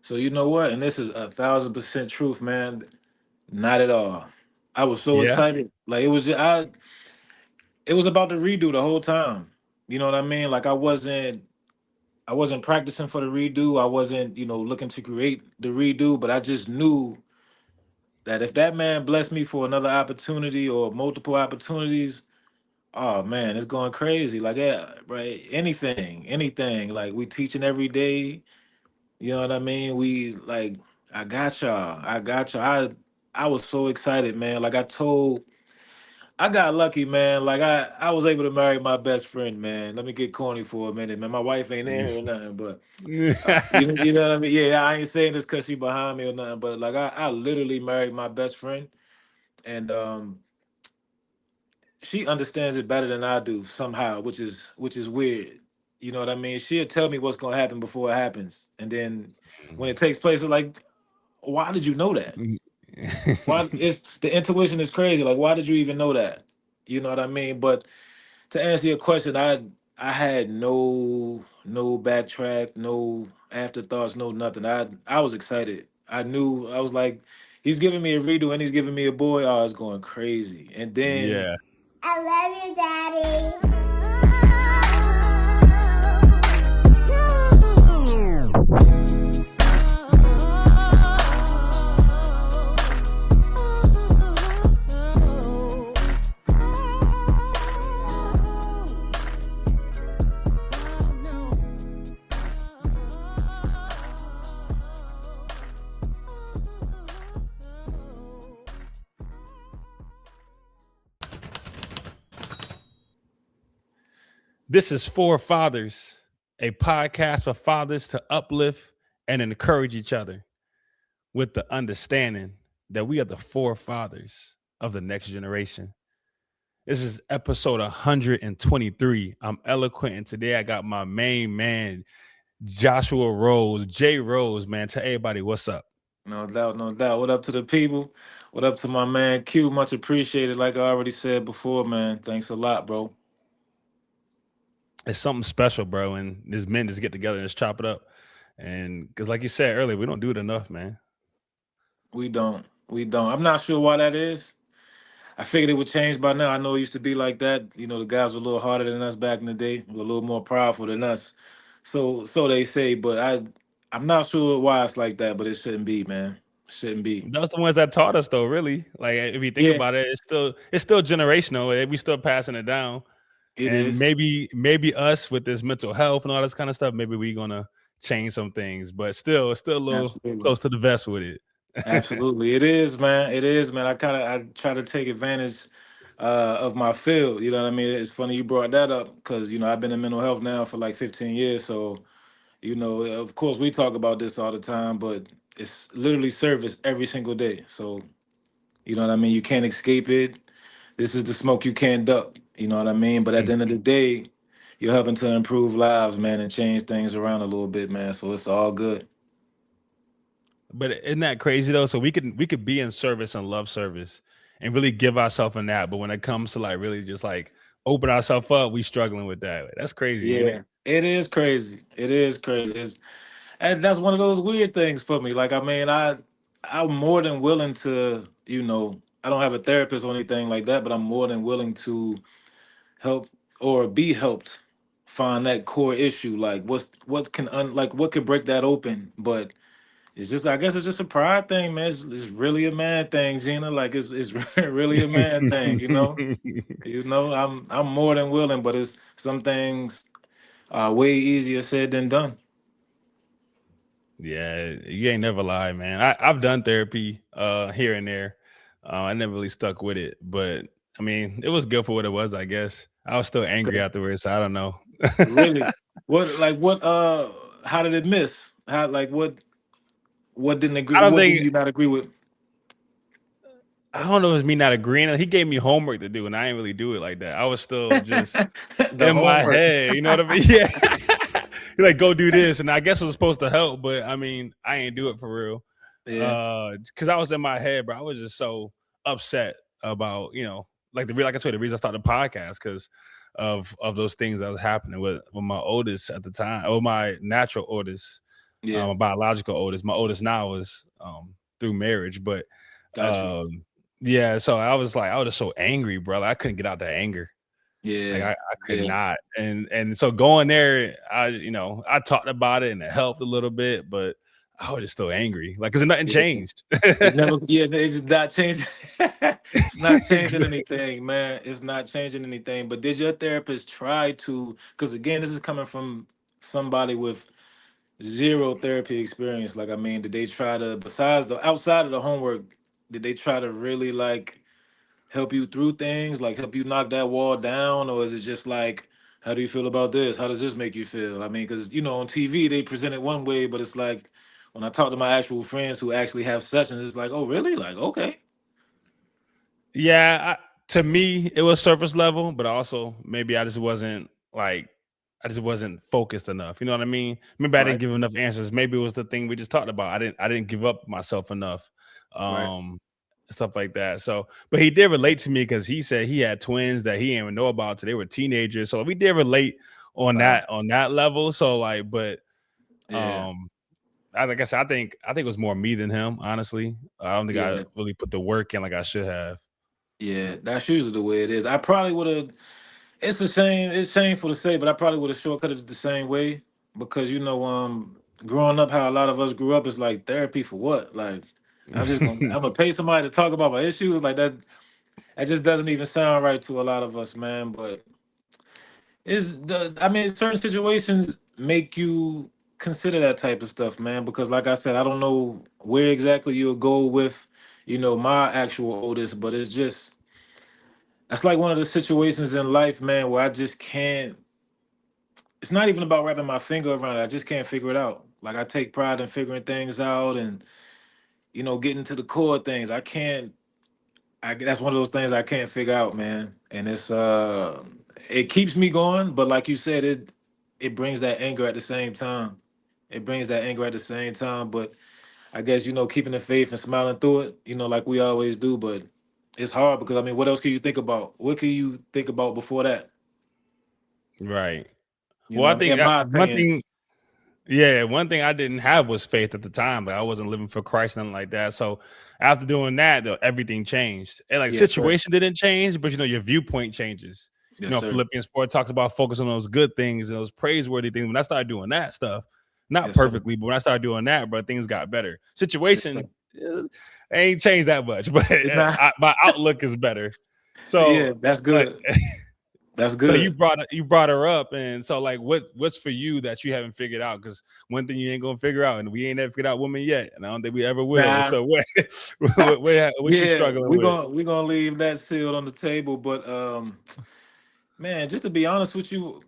So you know what? And this is 1,000% truth, man. Not at all. I was so Yeah. excited. Like it was about the redo the whole time. You know what I mean? Like I wasn't practicing for the redo. I wasn't, looking to create the redo, but I just knew that if that man blessed me for another opportunity or multiple opportunities, oh man, it's going crazy. Like, yeah, right. Anything. Like we teaching every day. You know what I mean? We like, I got y'all. I got y'all. I was so excited, man. Like I got lucky, man. Like I was able to marry my best friend, man. Let me get corny for a minute, man. My wife ain't in here or nothing, but you know what I mean? Yeah, I ain't saying this because she behind me or nothing, but like I literally married my best friend, and she understands it better than I do somehow, which is weird. You know what I mean? She'll tell me what's gonna happen before it happens, and then when it takes place, it's like, why did you know that? Why it's the intuition is crazy. Like, why did you even know that? You know what I mean? But to answer your question, I had no backtrack, no afterthoughts, no nothing. I was excited. I knew I was like, he's giving me a redo and he's giving me a boy. Oh, it's going crazy. And then Yeah. I love you, Daddy. This is For Fathers, a podcast for fathers to uplift and encourage each other with the understanding that we are the forefathers of the next generation. This is episode 123. I'm L.L.C, and today I got my main man, Joshua Rose, J Rose, man. Tell everybody what's up. No doubt, no doubt. What up to the people? What up to my man Q? Much appreciated. Like I already said before, man. Thanks a lot, bro. It's something special, bro. And these men just get together and just chop it up. And because, like you said earlier, we don't do it enough, man. We don't. We don't. I'm not sure why that is. I figured it would change by now. I know it used to be like that. The guys were a little harder than us back in the day, were a little more powerful than us. So they say, but I'm not sure why it's like that, but it shouldn't be, man. Shouldn't be. Those the ones that taught us, though. Really, like if you think Yeah, about it, it's still generational. We still passing it down, it and is. maybe us with this mental health and all this kind of stuff, maybe we gonna change some things, but still, it's still a little Absolutely. close to the vest with it. Absolutely. It is, man. It is, man. I try to take advantage of my field. You know what I mean? It's funny you brought that up because I've been in mental health now for like 15 years. So, of course we talk about this all the time, but it's literally service every single day. So, you know what I mean? You can't escape it. This is the smoke you can't duck. You know what I mean? But at the end of the day, you're helping to improve lives, man, and change things around a little bit, man. So it's all good. But isn't that crazy though? So we could be in service and love service and really give ourselves in that. But when it comes to like really just like open ourselves up, we struggling with that. That's crazy, ain't it? Yeah, it is crazy. It is crazy. And that's one of those weird things for me. Like, I mean, I'm more than willing to, I don't have a therapist or anything like that, but I'm more than willing to help or be helped find that core issue. Like, what could break that open? But it's just, I guess, it's just a pride thing, man. It's really a man thing, Gina. Like, it's really a man thing, you know. I'm more than willing, but it's some things are way easier said than done. Yeah, you ain't never lie, man. I've done therapy here and there. I never really stuck with it, but I mean, it was good for what it was, I guess. I was still angry afterwards, so I don't know. Really? How did it miss? What didn't agree? I don't What think did you not agree with? I don't know if it's me not agreeing. He gave me homework to do, and I didn't really do it like that. I was still just The in my homework. head, you know what I mean? Yeah. He like, go do this. And I guess it was supposed to help, but I mean, I ain't do it for real. Yeah. Because I was in my head, bro. I was just so upset about, like like I told you, the reason I started the podcast because of those things that was happening with my oldest at the time, or my natural oldest. Yeah. My biological oldest. My oldest now is through marriage, but Got you. um, yeah. So I was just so angry, bro. Like, I couldn't get out that anger. Like, Yeah. I could Yeah. not. And so going there, I talked about it and it helped a little bit, but I was just still angry. Like, cause nothing Yeah. changed. It's never, yeah, it's just not changing. It's not changing Exactly. anything, man. It's not changing anything. But did your therapist try to? Because again, this is coming from somebody with zero therapy experience. Like, I mean, did they try to, besides the outside of the homework, did they try to really like help you through things, like help you knock that wall down, or is it just like, how do you feel about this? How does this make you feel? I mean, because on TV they present it one way, but it's like when I talk to my actual friends who actually have sessions, it's like, oh, really? Like, okay, Yeah, to me, it was surface level, but also maybe I just wasn't focused enough. You know what I mean? Maybe I didn't right, give enough answers. Maybe it was the thing we just talked about. I didn't give up myself enough. right, Um, Stuff like that. So, but he did relate to me because he said he had twins that he didn't even know about till they were teenagers. So we did relate wow, on that level. So like, but yeah, um like I said, I think it was more me than him, honestly. I don't think I yeah, really put the work in like I should have. yeah. That's usually the way it is. I probably would have. It's a shame. It's shameful to say, but I probably would have shortcutted it the same way because growing up, how a lot of us grew up is like therapy for what? Like, I'm gonna pay somebody to talk about my issues like that. That just doesn't even sound right to a lot of us, man. But I mean, certain situations make you consider that type of stuff, man. Because like I said, I don't know where exactly you'll go with, my actual oldest, but it's just that's like one of the situations in life, man, where I just can't. It's not even about wrapping my finger around it. I just can't figure it out. Like I take pride in figuring things out and getting to the core of things. I can't. That's one of those things I can't figure out, man. And it keeps me going, but like you said, it brings that anger at the same time. It brings that anger at the same time, but I guess keeping the faith and smiling through it, like we always do. But it's hard because I mean, what else can you think about? What can you think about before that? Right. You Well, know, I what I mean, think in my one opinion, thing, yeah, one thing I didn't have was faith at the time. Like, I wasn't living for Christ, nothing like that. So after doing that, though, everything changed. And like, yes, sir, situation didn't change, but your viewpoint changes. yes, sir, Philippians 4 talks about focus on those good things and those praiseworthy things. When I started doing that stuff, not yes, sir, perfectly, but when I started doing that, bro, things got better. yes, sir. Situation ain't changed that much, but It's not, my outlook is better. yeah, So that's like, good. That's so good. you brought her up, and so like, what's for you that you haven't figured out? Because one thing you ain't gonna figure out, and we ain't ever figured out women yet, and I don't think we ever will. Nah, So what what you yeah, struggling we're with? gonna we're gonna leave that sealed on the table. But man, just to be honest with you,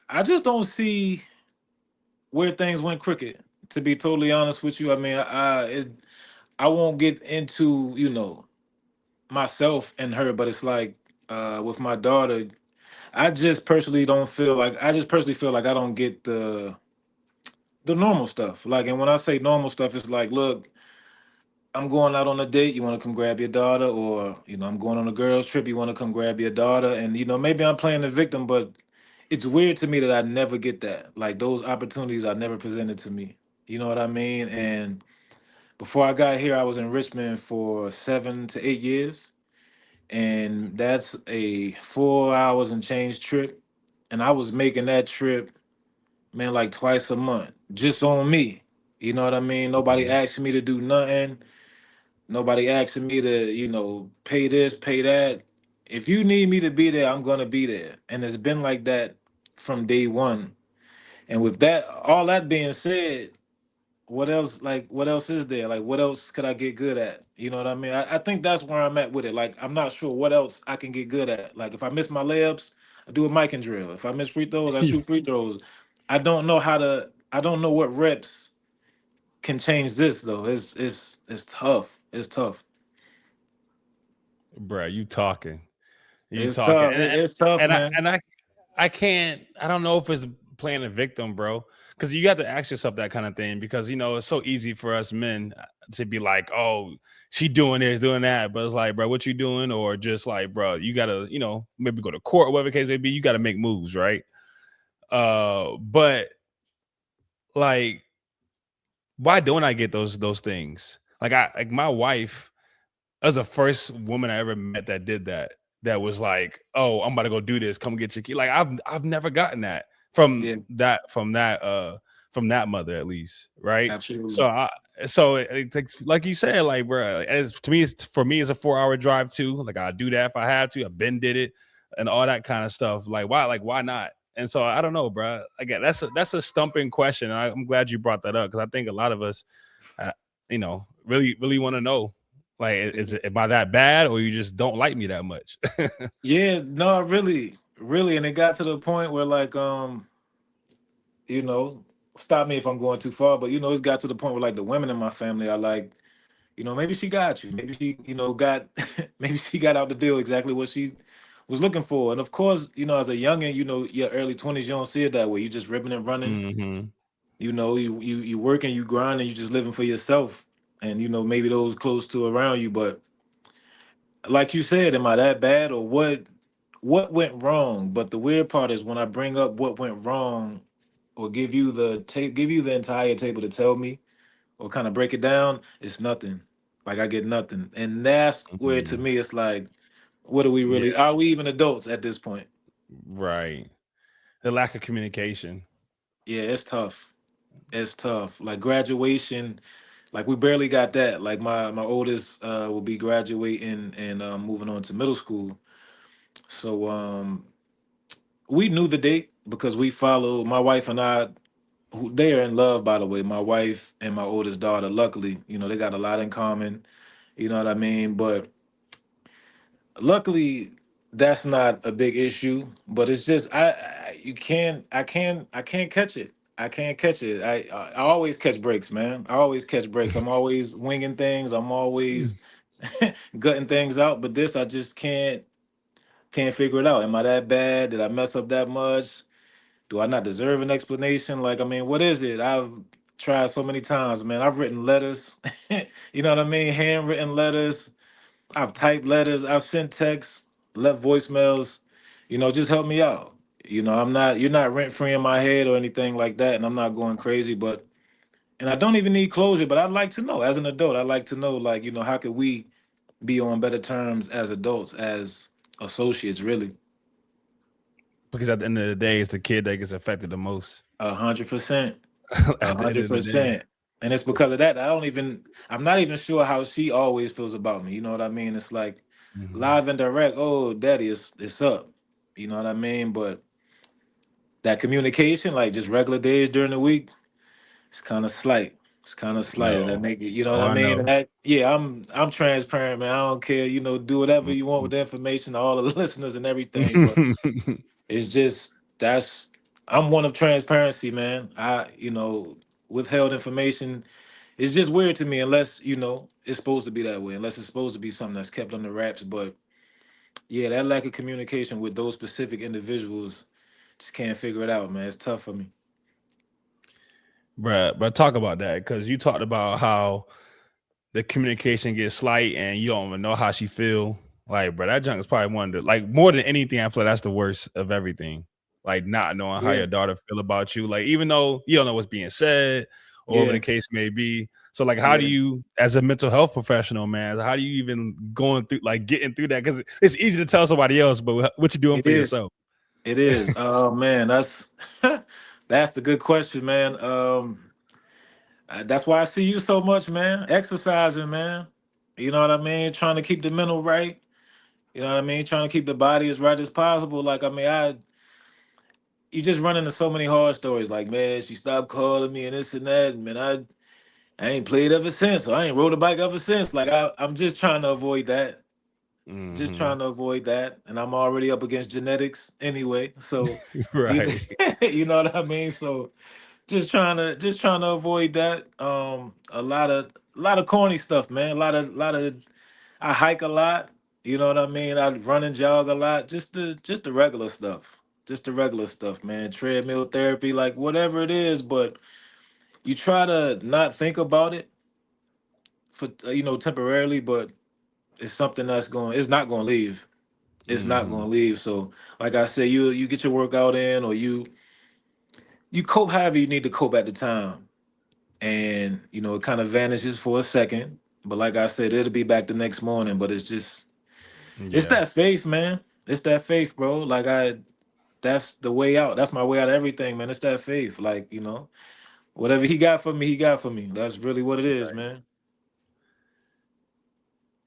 I just don't see where things went crooked. To be totally honest with you, I mean, I won't get into myself and her, but it's like with my daughter, I just personally feel like I don't get the normal stuff. Like, and when I say normal stuff, it's like, look, I'm going out on a date. You want to come grab your daughter, or I'm going on a girls' trip. You want to come grab your daughter, and maybe I'm playing the victim, but it's weird to me that I never get that. Like those opportunities are never presented to me. You know what I mean? And before I got here, I was in Richmond for 7 to 8 years, and that's a 4 hours and change trip. And I was making that trip, man, like twice a month, just on me. You know what I mean? Nobody Mhm. asked me to do nothing. Nobody asking me to, pay this, pay that. If you need me to be there, I'm gonna be there. And it's been like that from day one. And with that, all that being said, what else is there? Like, what else could I get good at? You know what I mean? I think that's where I'm at with it. Like, I'm not sure what else I can get good at. Like, if I miss my layups, I do a mic and drill. If I miss free throws, I shoot free throws. I don't know what reps can change this though. It's tough. It's tough. Bruh, you It's talking, tough. It's tough, and I man. and I can't. I don't know if it's playing a victim, bro. Because you got to ask yourself that kind of thing. Because it's so easy for us men to be like, "Oh, she doing this, doing that," but it's like, bro, what you doing? Or just like, bro, you gotta, maybe go to court, or whatever the case may be. You got to make moves, right? But like, why don't I get those things? Like my wife was the first woman I ever met that did that. That was like, oh, I'm about to go do this. Come get your key. Like I've never gotten that from Yeah, from that mother at least, right? So absolutely. it takes, like you said, like bro, as to me, it's for me, it's a 4 hour drive too. Like I do that if I had to. I've been did it and all that kind of stuff. Like why not? And so I don't know, bro. Again, that's a stumping question. I'm glad you brought that up because I think a lot of us, uh, really want to know. Like, am I that bad, or you just don't like me that much? Yeah, no, really, really, and it got to the point where like you know, stop me if I'm going too far, but it's got to the point where like the women in my family are like, maybe she got you, maybe she, got, maybe she got out the deal exactly what she was looking for, and of course, as a youngin, your early 20s, you don't see it that way. You just ripping and running, Hmm. you working, you grinding, you just living for yourself, and maybe those close to around you, but like you said, am I that bad or what? What went wrong? But the weird part is when I bring up what went wrong, or give you the entire table to tell me, or kind of break it down, it's nothing. Like I get nothing, and that's where to Hmm. me it's like, what are we Yeah, really? Are we even adults at this point? right. The lack of communication. Yeah, it's tough. It's tough. Like graduation, like we barely got that. Like my oldest will be graduating and moving on to middle school. So we knew the date because we follow my wife and I. They are in love, by the way. My wife and my oldest daughter. Luckily, they got a lot in common. You know what I mean? But luckily, that's not a big issue. But it's just you can't. I can't catch it. I can't catch it. I always catch breaks, man. I always catch breaks. I'm always winging things. I'm always gutting things out. But this, I just can't figure it out. Am I that bad? Did I mess up that much? Do I not deserve an explanation? Like, I mean, what is it? I've tried so many times, man. I've written letters, you know what I mean? Handwritten letters. I've typed letters. I've sent texts, left voicemails. Just help me out. You're not rent free in my head or anything like that. And I'm not going crazy, and I don't even need closure, but I'd like to know as an adult, I'd like to know, like, how could we be on better terms as adults, as associates, really? Because at the end of the day, it's the kid that gets affected the most. 100%. A At the end hundred of the day. percent. And it's because of that. I'm not even sure how she always feels about me. You know what I mean? It's like Mhm. live and direct, oh daddy, it's up. You know what I mean? But that communication, like just regular days during the week, it's kind of slight. It's kind of slight. And that No. make it, you know Oh, what I I mean? know. And that, yeah, I'm transparent, man. I don't care, do whatever you want with the information, all the listeners and everything. But Mhm. it's just I'm one of transparency, man. Withheld information, it's just weird to me unless it's supposed to be that way. Unless it's supposed to be something that's kept under wraps. But yeah, that lack of communication with those specific individuals, just can't figure it out, man. It's tough for me. Bruh, but talk about that because you talked about how the communication gets slight and you don't even know how she feel. Like, bro, that junk is probably one of the, like, more than anything, I feel like that's the worst of everything. Like not knowing how Yeah, your daughter feel about you. Like, even though you don't know what's being said or whatever the yeah, case may be. So like how do yeah. you, as a mental health professional, man, how do you even going through like getting through that? Because it's easy to tell somebody else, but what you doing It for is. yourself? It is. Oh man, that's that's the good question, man. That's why I see you so much, man. Exercising, man. You know what I mean? Trying to keep the mental right. You know what I mean? Trying to keep the body as right as possible. Like, I mean, you just run into so many horror stories. Like, man, she stopped calling me and this and that. And man, I ain't played ever since. So I ain't rode a bike ever since. Like, I'm just trying to avoid that. Just Hmm. trying to avoid that. And I'm already up against genetics anyway. So you Right. you know what I mean? So just trying to avoid that. A lot of corny stuff, man. A lot of I hike a lot. You know what I mean? I run and jog a lot. Just the regular stuff. Just the regular stuff, man. Treadmill therapy, like whatever it is, but you try to not think about it for temporarily, but it's something it's not going to leave. It's not going Hmm. to leave. So, like I said, you get your workout in, or you cope however you need to cope at the time. and it kind of vanishes for a second. But like I said, it'll be back the next morning. But it's Yeah. that faith, man. It's that faith, bro. That's the way out. That's my way out of everything, man. It's that faith. Like, whatever he got for me, he got for me. That's really what it is, man.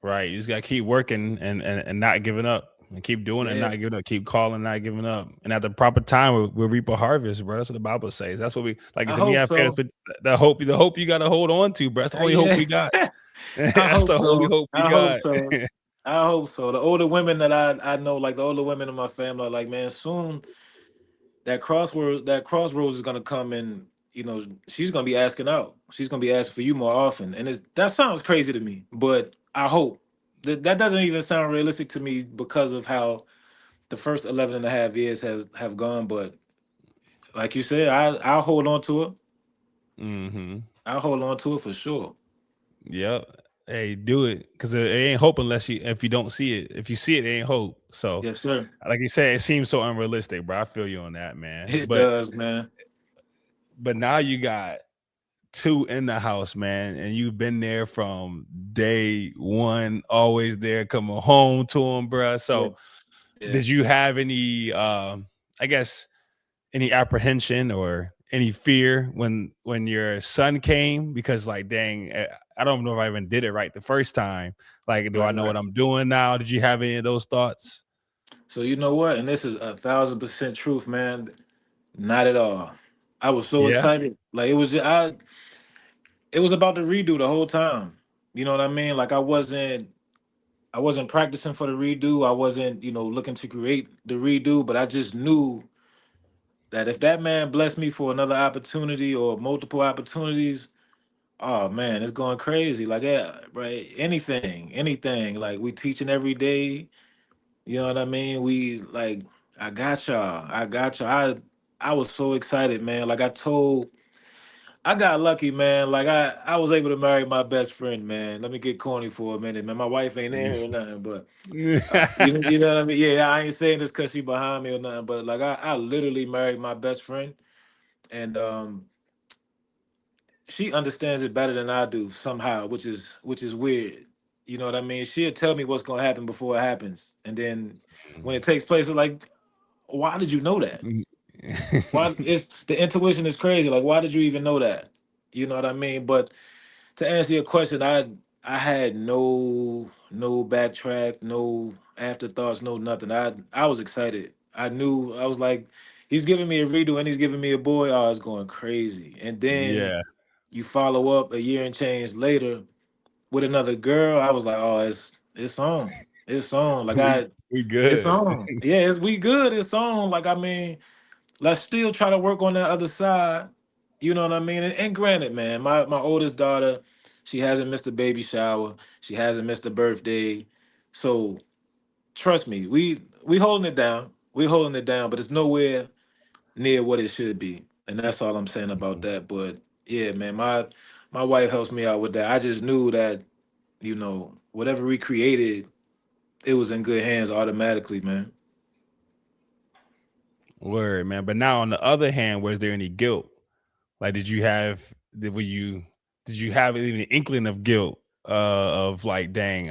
Right. You just gotta keep working and not giving up. And keep doing it and Yeah, not giving up. Keep calling, not giving up. And at the proper time we'll reap a harvest, bro. That's what the Bible says. That's what we like you I said, we hope have faith, so. but the hope you gotta hold on to, bro. That's the only hope Yeah, we got. I That's hope the only so. hope we I hope got. so. I hope so. The older women that I know, like the older women in my family, are like, man, soon that crossroads is gonna come, and she's gonna be asking out. She's gonna be asking for you more often, and that sounds crazy to me, but I hope that doesn't even sound realistic to me because of how the first 11 and a half years have gone. But like you said, I'll hold on to it. Mm-hmm. I'll hold on to it for sure. Yep. Hey, do it. Cause it ain't hope unless if you don't see it. If you see it, it ain't hope. So Yes, sir. like you said, it seems so unrealistic, bro. I feel you on that, man. It does, man. But now you got two in the house, man, and you've been there from day one, always there, coming home to them, bro. Yeah, So, yeah, did you have any, I guess, any apprehension or any fear when your son came? Because, like, dang, I don't know if I even did it right the first time. Like, do I right, know what right. I'm doing now? Did you have any of those thoughts? So you know what? And this is 1,000% truth, man. Not at all. I was so Yeah. excited. Like it was about the redo the whole time. You know what I mean? Like I wasn't practicing for the redo. I wasn't, looking to create the redo, but I just knew that if that man blessed me for another opportunity or multiple opportunities, oh man, it's going crazy. Like, yeah, right. Anything. Like, we teaching every day. You know what I mean? We like, I got y'all. I got y'all. I was so excited, man. Like I got lucky, man. Like I was able to marry my best friend, man. Let me get corny for a minute, man. My wife ain't in here or nothing, but you know what I mean? Yeah, I ain't saying this because she behind me or nothing, but like I literally married my best friend, and she understands it better than I do somehow, which is weird. You know what I mean? She'll tell me what's gonna happen before it happens, and then when it takes place, it's like, why did you know that? Why it's the intuition is crazy. Like, why did you even know that? You know what I mean? But to answer your question, I had no backtrack, no afterthoughts, no nothing. I was excited. I knew I was like, he's giving me a redo and he's giving me a boy. Oh, it's going crazy. And then Yeah. you follow up a year and change later with another girl. I was like, oh, it's on. It's on. Like We it's good. on. Yeah, we good. It's on. Like, I mean, let's still try to work on that other side. You know what I mean? And granted, man, my oldest daughter, she hasn't missed a baby shower. She hasn't missed a birthday. So trust me, we holding it down. We holding it down, but it's nowhere near what it should be. And that's all I'm saying about that. But yeah, man, my wife helps me out with that. I just knew that, whatever we created, it was in good hands automatically, man. Word, man. But now on the other hand, was there any guilt? Like, were you did you have even an inkling of guilt of like, dang,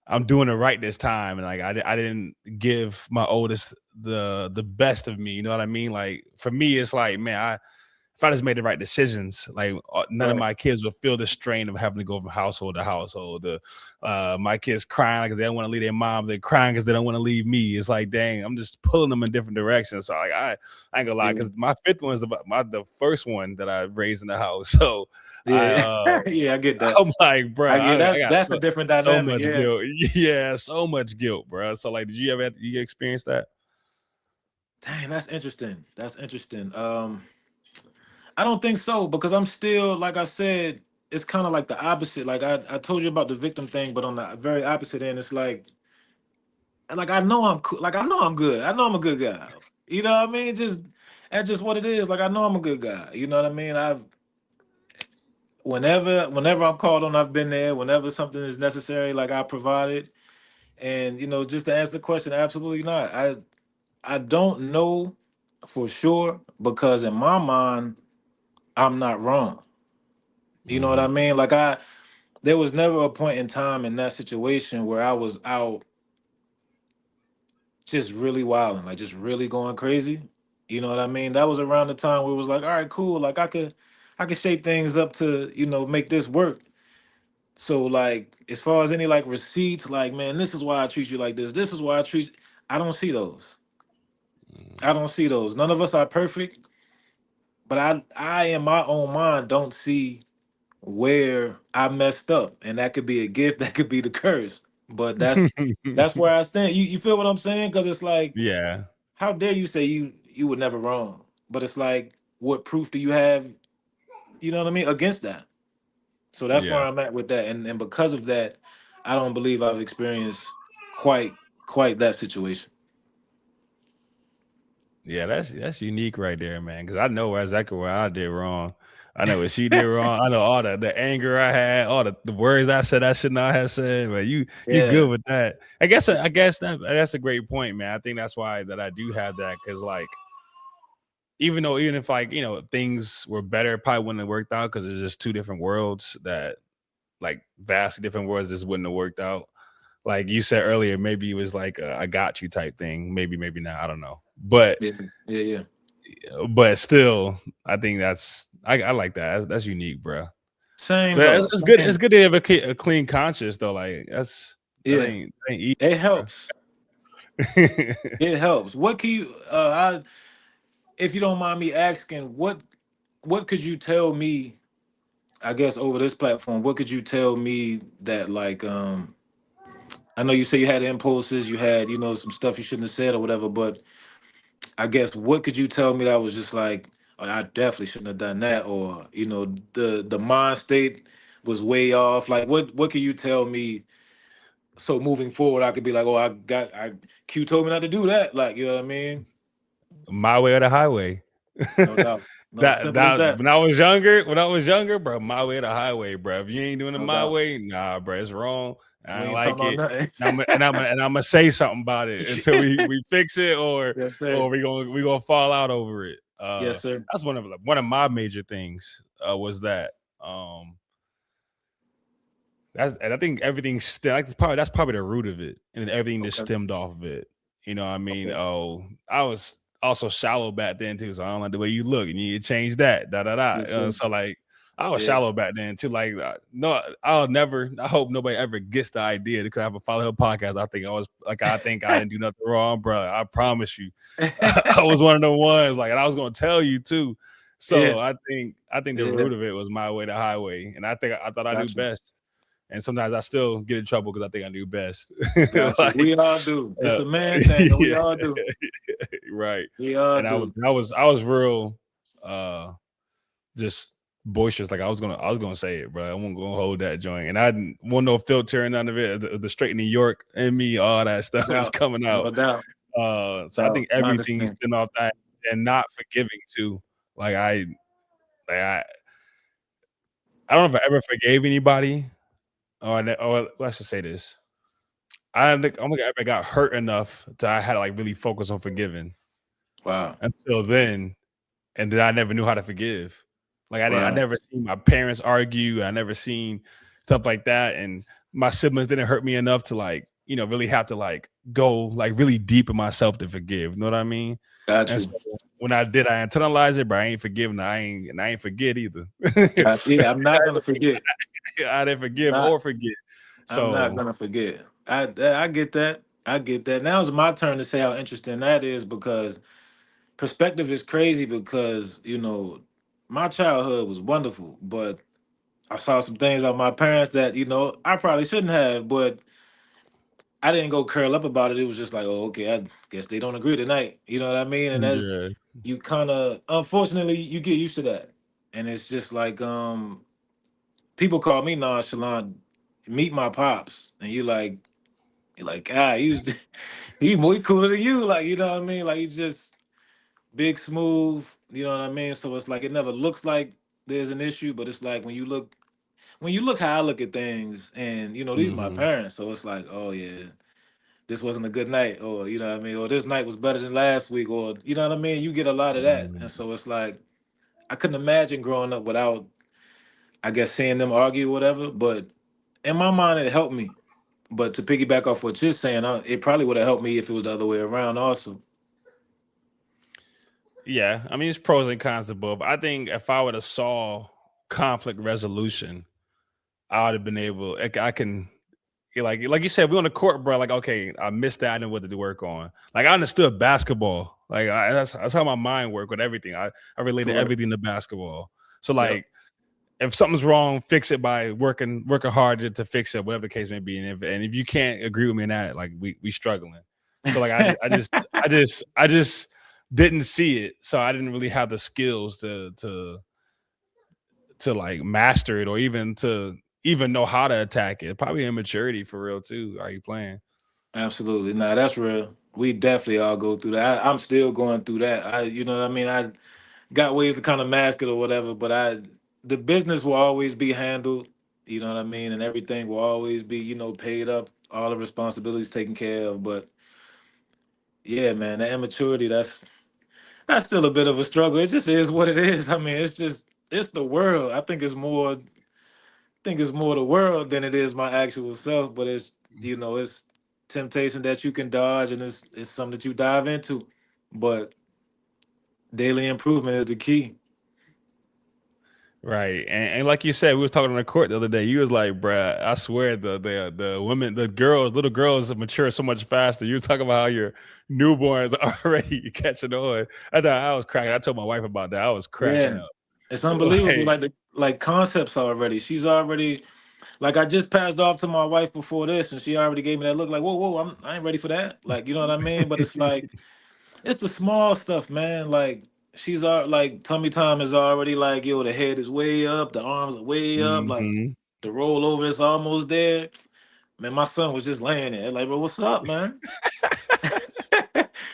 I'm doing it right this time, and like I didn't give my oldest the best of me. You know what I mean? Like for me, it's like, man, if I just made the right decisions, like none of Right. my kids would feel the strain of having to go from household to household. My kids crying because they don't want to leave their mom. They're crying because they don't want to leave me. It's like, dang, I'm just pulling them in different directions. So like, I ain't gonna lie, Yeah. because my fifth one is the first one that I raised in the house. So I Yeah. Yeah, I get that. I'm like, bro, Yeah, I that's got that's a different so dynamic. much Yeah. guilt. Yeah, so much guilt, bro. So like, did you ever you experience that? Dang, that's interesting. That's interesting. I don't think so because I'm still, like I said, it's kind of like the opposite. Like I told you about the victim thing, but on the very opposite end, it's like I know I'm cool. Like I know I'm good. I know I'm a good guy. You know what I mean? Just that's just what it is. Like I know I'm a good guy. You know what I mean? I've whenever I'm called on, I've been there. Whenever something is necessary, like I provided. And just to answer the question, absolutely not. I don't know for sure because in my mind, I'm not wrong. You know what I Mhm. mean? Like there was never a point in time in that situation where I was out just really wilding, like just really going crazy. You know what I mean? That was around the time where it was like, all right, cool. Like I could shape things up to, make this work. So like as far as any like receipts, like man, this is why I treat you like this. This is why I don't see those. Mhm. I don't see those. None of us are perfect, but I in my own mind don't see where I messed up. And that could be a gift, that could be the curse. But that's where I stand. You feel what I'm saying? Because it's like, Yeah. how dare you say you were never wrong? But it's like, what proof do you have, you know what I mean, against that? So that's where Yeah. I'm at with that. And because of that, I don't believe I've experienced quite quite that situation. Yeah, that's unique right there, man. Because I know exactly where I did wrong. I know what she did wrong. I know all the anger I had, all the words I said I should not have said. But you Yeah. good with that. I guess that's a great point, man. I think that's why that I do have that because like even if like things were better, it probably wouldn't have worked out because it's just two different worlds that like vastly different worlds just wouldn't have worked out. Like you said earlier, maybe it was like a I got you type thing. Maybe not. I don't know. Yeah. Yeah. Yeah. But still, I think I like that. That's unique, bro. Same But though. it's good. It's Same. good to have a clean conscience though. Like Yeah. that ain't easy, It bro. helps. It helps. What can you if you don't mind me asking, what could you tell me, I guess over this platform, what could you tell me that like I know you say you had impulses, you had, some stuff you shouldn't have said or whatever, but I guess what could you tell me that was just like, "Oh, I definitely shouldn't have done that, or the mind state was way off. Like what can you tell me so moving forward I could be like, oh, I Q told me not to do that. Like, you know what I mean? My way or the highway. No doubt. No, simple as that. When I was younger, bro, my way or the highway, bro. If you ain't doing it No my doubt. way, nah, bro, it's wrong. I We don't ain't talking like about it. nothing. And I'm gonna say something about it until we fix it Yes, or sir. we gonna fall out over it. Yes, sir. That's one of my major things was that. Um, and I think everything like that's probably the root of it, and then everything just Okay. stemmed off of it. You know what I mean? Okay. Oh, I was also shallow back then too, so I don't like the way you look. You need to change that. Da da da. Yes, sir. So like, I was Yeah. shallow back then too. Like, no, I'll never. I hope nobody ever gets the idea because I have a follow her podcast. I think I didn't do nothing wrong, bro. I promise you, I was one of the ones. Like, and I was gonna tell you too. Yeah. So I think the Yeah. root of it was my way, the highway, and I thought I knew Got you. best, and sometimes I still get in trouble because I think I knew best. Got you. Like, We all do. It's uh, a man thing, and we yeah, all do. right. We all And do. I was real, uh, just boisterous. Like I was gonna say it, bro. I wasn't gonna hold that joint, and I didn't want no filter and none of it. The straight New York and me, all that No stuff was doubt. coming out. No doubt. So I Doubt. think I everything understand. stemmed off that, and not forgiving too. Like like I don't know if I ever forgave anybody, or let's just say this. I don't think I ever got hurt enough to I had to like really focus on forgiving Wow. until then, and then I never knew how to forgive. Like I Right. never seen my parents argue. I never seen stuff like that, and my siblings didn't hurt me enough to like really have to like go like really deep in myself to forgive. You know what I mean? Got And you. so when I did, I internalized it, but I ain't forgiving. I ain't forget either. Yeah, I'm not gonna forget. I didn't forgive Not. or forget. I'm not So gonna forget. I get that. I get that. Now it's my turn to say how interesting that is because perspective is crazy because my childhood was wonderful, but I saw some things of my parents that I probably shouldn't have, but I didn't go curl up about it. It was just like, oh, okay, I guess they don't agree tonight. You know what I mean? And as yeah. you kind of, unfortunately, you get used to that, and it's just like people call me nonchalant. Meet my pops, and you're like, he's he more cooler than you. Like, you know what I mean? Like he's just big, smooth. You know what I mean? So it's like it never looks like there's an issue, but it's like when you look how I look at things, and these my Mhm. parents, so it's like, oh yeah, this wasn't a good night, or you know what I mean, or this night was better than last week, or you know what I mean. You get a lot of that, and Mhm. so it's like I couldn't imagine growing up without I guess seeing them argue or whatever. But in my mind, it helped me. But to piggyback off what you're saying, it probably would have helped me if it was the other way around. Also, Yeah, I mean, it's pros and cons to both. I think if I would have saw conflict resolution, I would have been able. I can, like you said, we on the court, bro. Like, okay, I missed that. I didn't know what to work on. Like, I understood basketball. Like, that's how my mind worked with everything. I related correct. everything to basketball. So, Yep. like, if something's wrong, fix it by working hard to fix it, whatever the case may be. And if you can't agree with me in that, like, we struggling. So, like, I just didn't see it, so I didn't really have the skills to like master it, or even know how to attack it. Probably immaturity for real too. Are you playing? Absolutely. Nah, that's real. We definitely all go through that. I'm still going through that. You know what I mean? I got ways to kind of mask it or whatever, but the business will always be handled. You know what I mean? And everything will always be, paid up, all the responsibilities taken care of. But yeah, man, that immaturity, that's still a bit of a struggle. It just is what it is. I mean, it's the world. I think it's more the world than it is my actual self, but it's temptation that you can dodge, and it's something that you dive into. But daily improvement is the key. Right. And like you said, we was talking on the court the other day. You was like, bruh, I swear the women, the girls, little girls mature so much faster. You were talking about how your newborns are already catching on. I thought I was cracking. I told my wife about that. I was cracking Yeah. up. It's unbelievable. Like, Like concepts already. She's already like I just passed off to my wife before this, and she already gave me that look like, whoa, whoa, I ain't ready for that. Like, you know what I mean? But it's like it's the small stuff, man. Like like tummy time is already like, yo, the head is way up, the arms are way up, like hmm the rollover is almost there. Man, my son was just laying there, like, bro, what's up, man?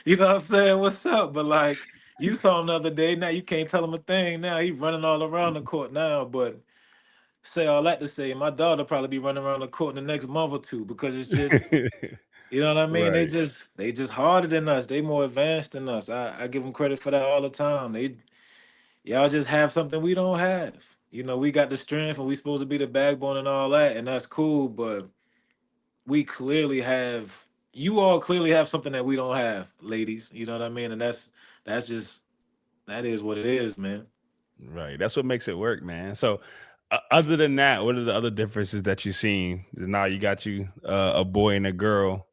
You know what I'm saying? What's up? But like you saw him the other day, now you can't tell him a thing. Now he's running all around the court now. But say all that to say, my daughter probably be running around the court in the next month or two because it's just, you know what I mean? They Right. just harder than us. They more advanced than us. I give them credit for that all the time. Y'all just have something we don't have. We got the strength and we supposed to be the backbone and all that, and that's cool. But we clearly have. You all clearly have something that we don't have, ladies. You know what I mean? And that's just that is what it is, man. Right. That's what makes it work, man. So, other than that, what are the other differences that you've seen? Now you got a boy and a girl.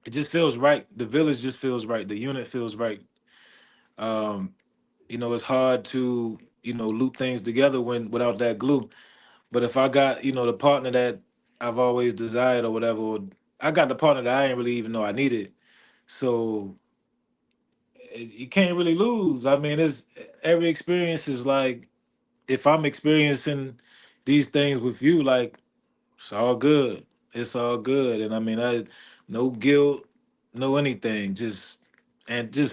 It just feels right. The village just feels right. The unit feels right. Um, it's hard to loop things together when without that glue. But if I got the partner that I've always desired or whatever, or I got the partner that I didn't really even know I needed. So you can't really lose. I mean, it's every experience is like if I'm experiencing these things with you, like it's all good. It's all good. And I mean, I no guilt, no anything. Just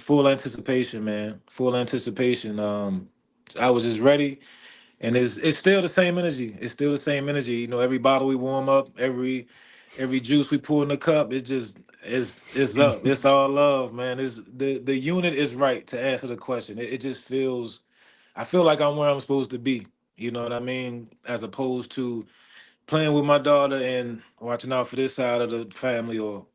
full anticipation, man. Full anticipation. I was just ready, and it's still the same energy. It's still the same energy. Every bottle we warm up, every juice we pour in the cup, it's up. It's all love, man. It's the unit is right to answer the question. It just feels. I feel like I'm where I'm supposed to be. You know what I mean? As opposed to playing with my daughter and watching out for this side of the family or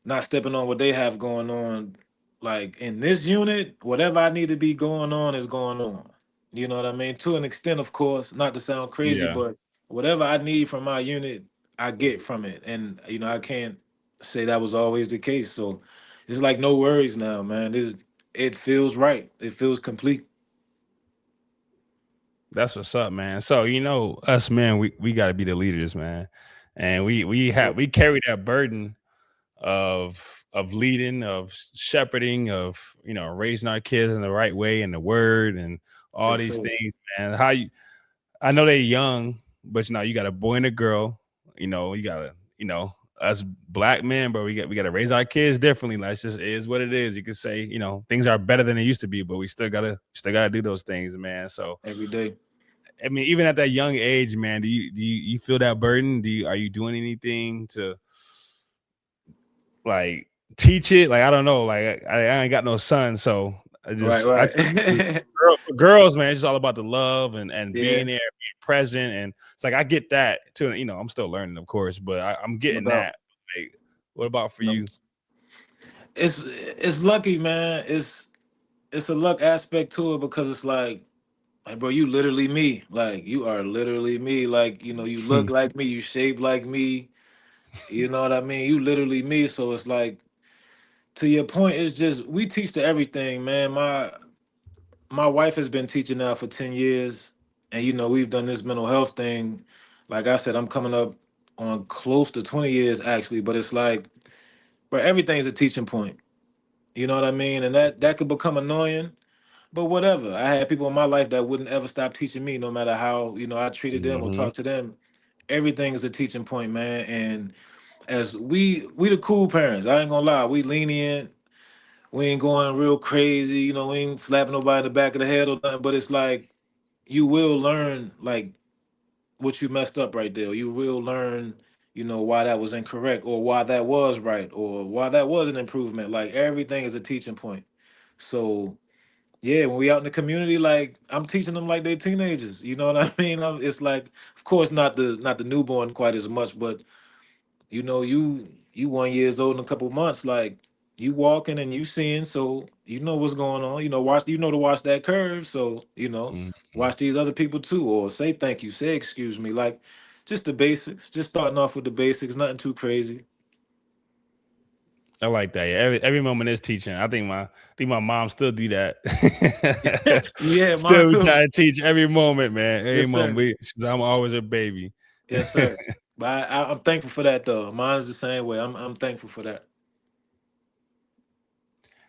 not stepping on what they have going on. Like in this unit, whatever I need to be going on is going on. You know what I mean? To an extent, of course, not to sound crazy, Yeah. but whatever I need from my unit, I get from it. And I can't say that was always the case. So it's like no worries now, man. It feels right. It feels complete. That's what's up, man. So us men, we got to be the leaders, man, and we carry that burden of leading, of shepherding, of raising our kids in the right way in the word and all Yes, these sir. things, man. I know they're young, but you got a boy and a girl. You gotta us black men, but we gotta raise our kids differently. Like, it's just is what it is. You could say things are better than they used to be, but we still gotta do those things, man. So Every day. I mean, even at that young age, man, do you feel that burden? Are you doing anything to like teach it? Like, I don't know. Like, I ain't got no son, so Right, I right. for girls, man, it's just all about the love and Yeah, being there, being present, and it's like I get that too. You know, I'm still learning, of course, but I'm no getting doubt. that. Like, what about for No, you? it's lucky, man. It's a luck aspect to it because it's like, bro, you literally me. Like, you are literally me. Like, you look like me, you shape like me. You know what I mean? You literally me. So it's like, to your point, it's just we teach to everything, man. My wife has been teaching now for 10 years, and we've done this mental health thing. Like I said, I'm coming up on close to 20 years actually, but it's like, bro, everything's a teaching point. You know what I mean? And that could become annoying, but whatever. I had people in my life that wouldn't ever stop teaching me, no matter how, I treated them or Hmm. talked to them. Everything is a teaching point, man. And as we the cool parents, I ain't gonna lie, we lenient. We ain't going real crazy, we ain't slapping nobody in the back of the head or nothing, but it's like you will learn like what you messed up right there. You will learn, why that was incorrect or why that was right or why that was an improvement. Like everything is a teaching point. So yeah, when we out in the community, like I'm teaching them like they teenagers. You know what I mean? It's like, of course, not the newborn quite as much, but you 1 years old in a couple months, like you walking and you seeing, so you know what's going on. To watch that curve, so watch these other people too, or say thank you, say excuse me, like just the basics. Just starting off with the basics, nothing too crazy. I like that. Yeah, every moment is teaching. I think my mom still do that. Yeah, mine Still we too. try to teach every moment, man. Every Yes, moment. sir. I'm always a baby. Yes, sir. But I'm thankful for that though. Mine's the same way. I'm thankful for that.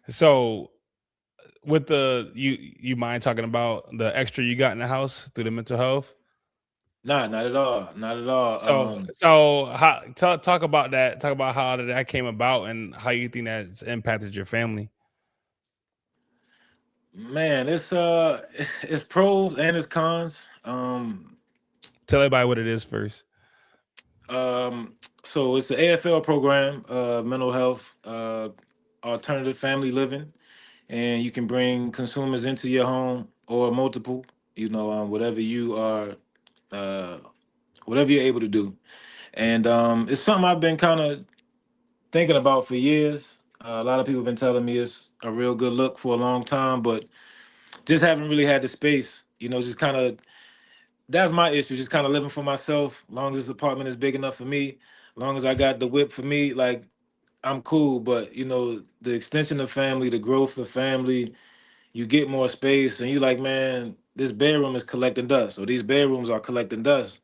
So with the you mind talking about the extra you got in the house through the mental health? Nah, not at all. Not at all. So how talk about that. Talk about how that came about and how you think that's impacted your family. Man, it's pros and it's cons. Tell everybody what it is first. Um, so it's the AFL program, mental health, alternative family living, and you can bring consumers into your home or multiple, whatever you are, uh, whatever you're able to do. And it's something I've been kind of thinking about for years. A lot of people have been telling me it's a real good look for a long time, but just haven't really had the space. Just kind of that's my issue. Just kind of living for myself. Long as this apartment is big enough for me, long as I got the whip for me, like I'm cool. But the extension of family, the growth of family, you get more space, and you like, man, this bedroom is collecting dust, or these bedrooms are collecting dust.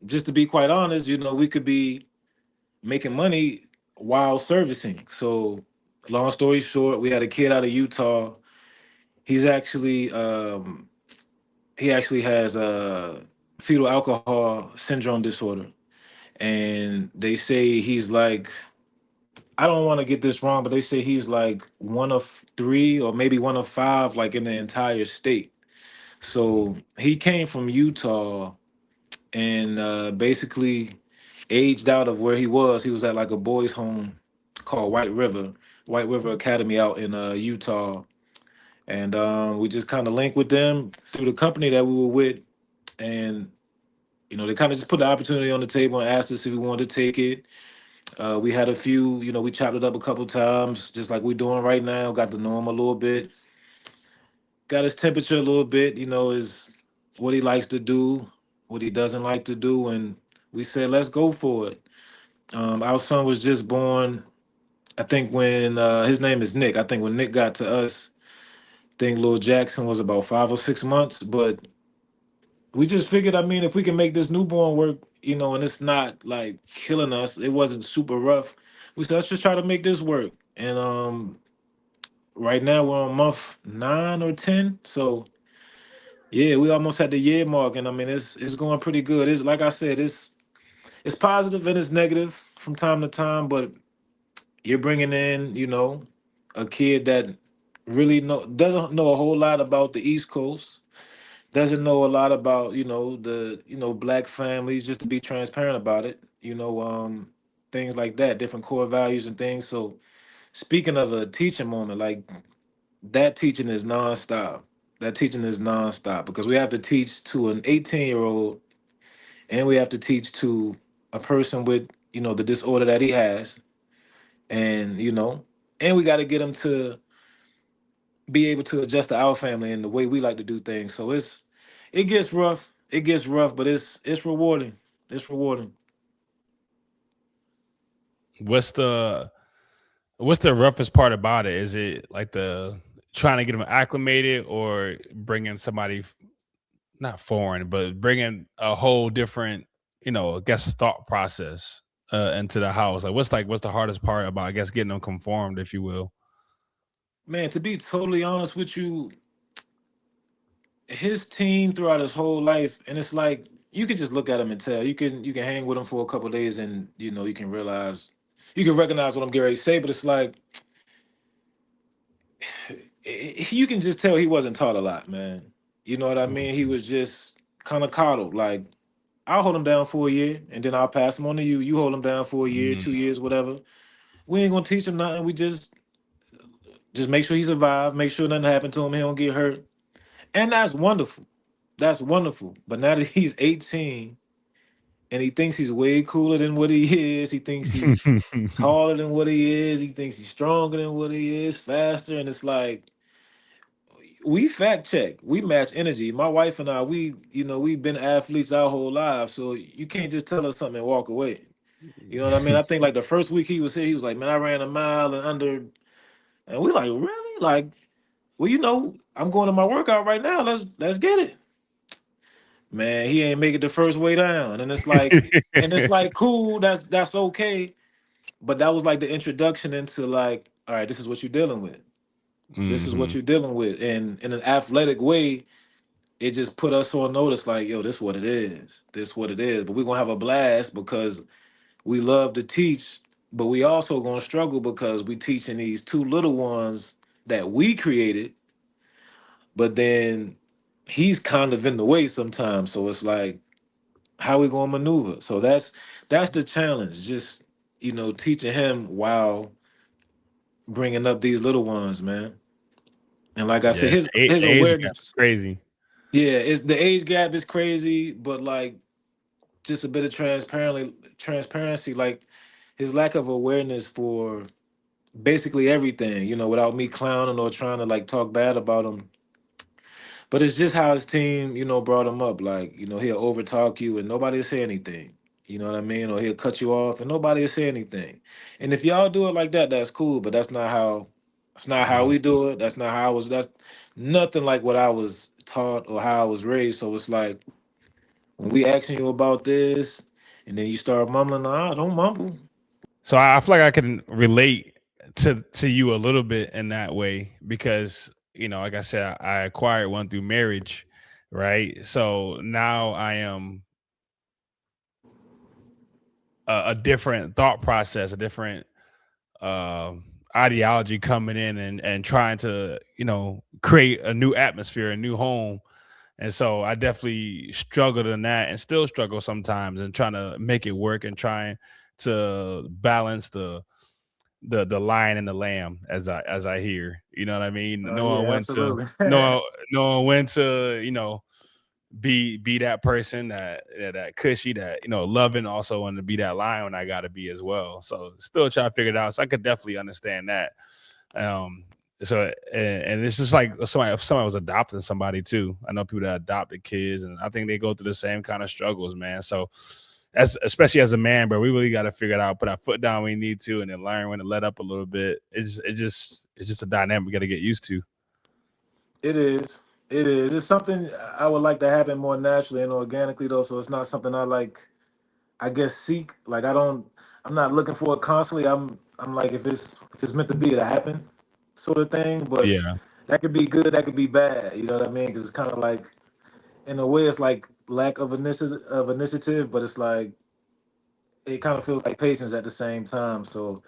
Just to be quite honest, we could be making money while servicing. So, long story short, we had a kid out of Utah. He's actually he actually has fetal alcohol syndrome disorder, and they say he's like, I don't want to get this wrong, but they say he's like one of three or maybe one of five, like in the entire state. So he came from Utah and basically aged out of where he was. He was at like a boys' home called White River Academy out in Utah, and we just kind of linked with them through the company that we were with, and they kind of just put the opportunity on the table and asked us if we wanted to take it. We had a few, we chopped it up a couple times, just like we're doing right now. Got to know him a little bit, got his temperature a little bit. Is what he likes to do, what he doesn't like to do, and we said let's go for it. Our son was just born. I think when his name is Nick. I think when Nick got to us, I think Lil Jackson was about 5 or 6 months, but we just figured, I mean, if we can make this newborn work, and it's not like killing us, it wasn't super rough. We said, let's just try to make this work. And right now we're on month 9 or 10. So yeah, we almost had the year mark, and I mean it's going pretty good. It's like I said, it's positive and it's negative from time to time, but you're bringing in, a kid that really doesn't know a whole lot about the East Coast, doesn't know a lot about the black families, just to be transparent about it, things like that, different core values and things. So speaking of a teaching moment, like that teaching is nonstop. That teaching is nonstop because we have to teach to an 18-year-old and we have to teach to a person with, the disorder that he has. And, and we got to get him to be able to adjust to our family and the way we like to do things. So it gets rough. It gets rough, but it's rewarding. It's rewarding. What's the what's the roughest part about it? Is it like the trying to get them acclimated, or bringing somebody not foreign, but bringing a whole different, I guess, thought process into the house? What's the hardest part about, I guess, getting them conformed, if you will? Man, to be totally honest with you, his team throughout his whole life, and it's like you can just look at him and tell. You can hang with him for a couple of days, and you can realize, you can recognize what I'm getting ready to say. But it's like you can just tell he wasn't taught a lot, man. You know what I mean? He Mhm. was just kind of coddled. Like I'll hold him down for a year, and then I'll pass him on to you. You hold him down for a year, Mhm. 2 years, whatever. We ain't gonna teach him nothing. We just make sure he survive, make sure nothing happened to him, he don't get hurt. And that's wonderful. That's wonderful. But now that he's 18 and he thinks he's way cooler than what he is, he thinks he's taller than what he is, he thinks he's stronger than what he is, faster. And it's like we fact check, we match energy. My wife and I, we've been athletes our whole lives. So you can't just tell us something and walk away. You know what I mean? I think like the first week he was here, he was like, man, I ran a mile and under. And we like, really? Like, well, I'm going to my workout right now. Let's get it. Man, he ain't make it the first way down. And it's like cool, that's okay. But that was like the introduction into like, all right, this is what you're dealing with. This is what Mhm. you're dealing with. And in an athletic way, it just put us on notice, like, yo, this what it is. This what it is. But we're gonna have a blast because we love to teach, but we also gonna struggle because we teaching these two little ones that we created, but then he's kind of in the way sometimes. So it's like, how we gonna maneuver? So that's the challenge. Just teaching him while bringing up these little ones, man. And like I said, Yeah, his the age gap is awareness. crazy. Yeah, it's the age gap is crazy, but like just a bit of transparency, like his lack of awareness for basically everything, without me clowning or trying to like talk bad about him. But it's just how his team, brought him up. Like, he'll overtalk you and nobody will say anything. You know what I mean? Or he'll cut you off and nobody will say anything. And if y'all do it like that, that's cool. But that's not how Mhm. we do it. That's not how I was. That's nothing like what I was taught or how I was raised. So it's like when we asking you about this, and then you start mumbling, nah, don't mumble. So I feel like I can relate to you a little bit in that way, because like I said, I acquired one through marriage, right? So now I am a different thought process, a different uh, ideology coming in, and trying to create a new atmosphere, a new home. And so I definitely struggled in that, and still struggle sometimes, and trying to make it work, and trying to balance the lion and the lamb, as I hear. You know what I mean? Knowing Yeah, when to absolutely. knowing when to be that person, that cushy, that loving, also want to be that lion when I gotta be as well. So still trying to figure it out. So I could definitely understand that. Um so and it's just like somebody, if somebody was adopting somebody too. I know people that adopted kids, and I think they go through the same kind of struggles, man. So as especially as a man, bro, we really got to figure it out, put our foot down when we need to, and then learn when to let up a little bit. It's just a dynamic we got to get used to. It is. It is. It's something I would like to happen more naturally and organically though. So it's not something I like, I guess, seek. Like I'm not looking for it constantly. I'm like, if it's meant to be, to happen, sort of thing. But Yeah. that could be good, that could be bad. You know what I mean? Because it's kind of like, in a way, it's like lack of initiative, but it's like it kind of feels like patience at the same time. So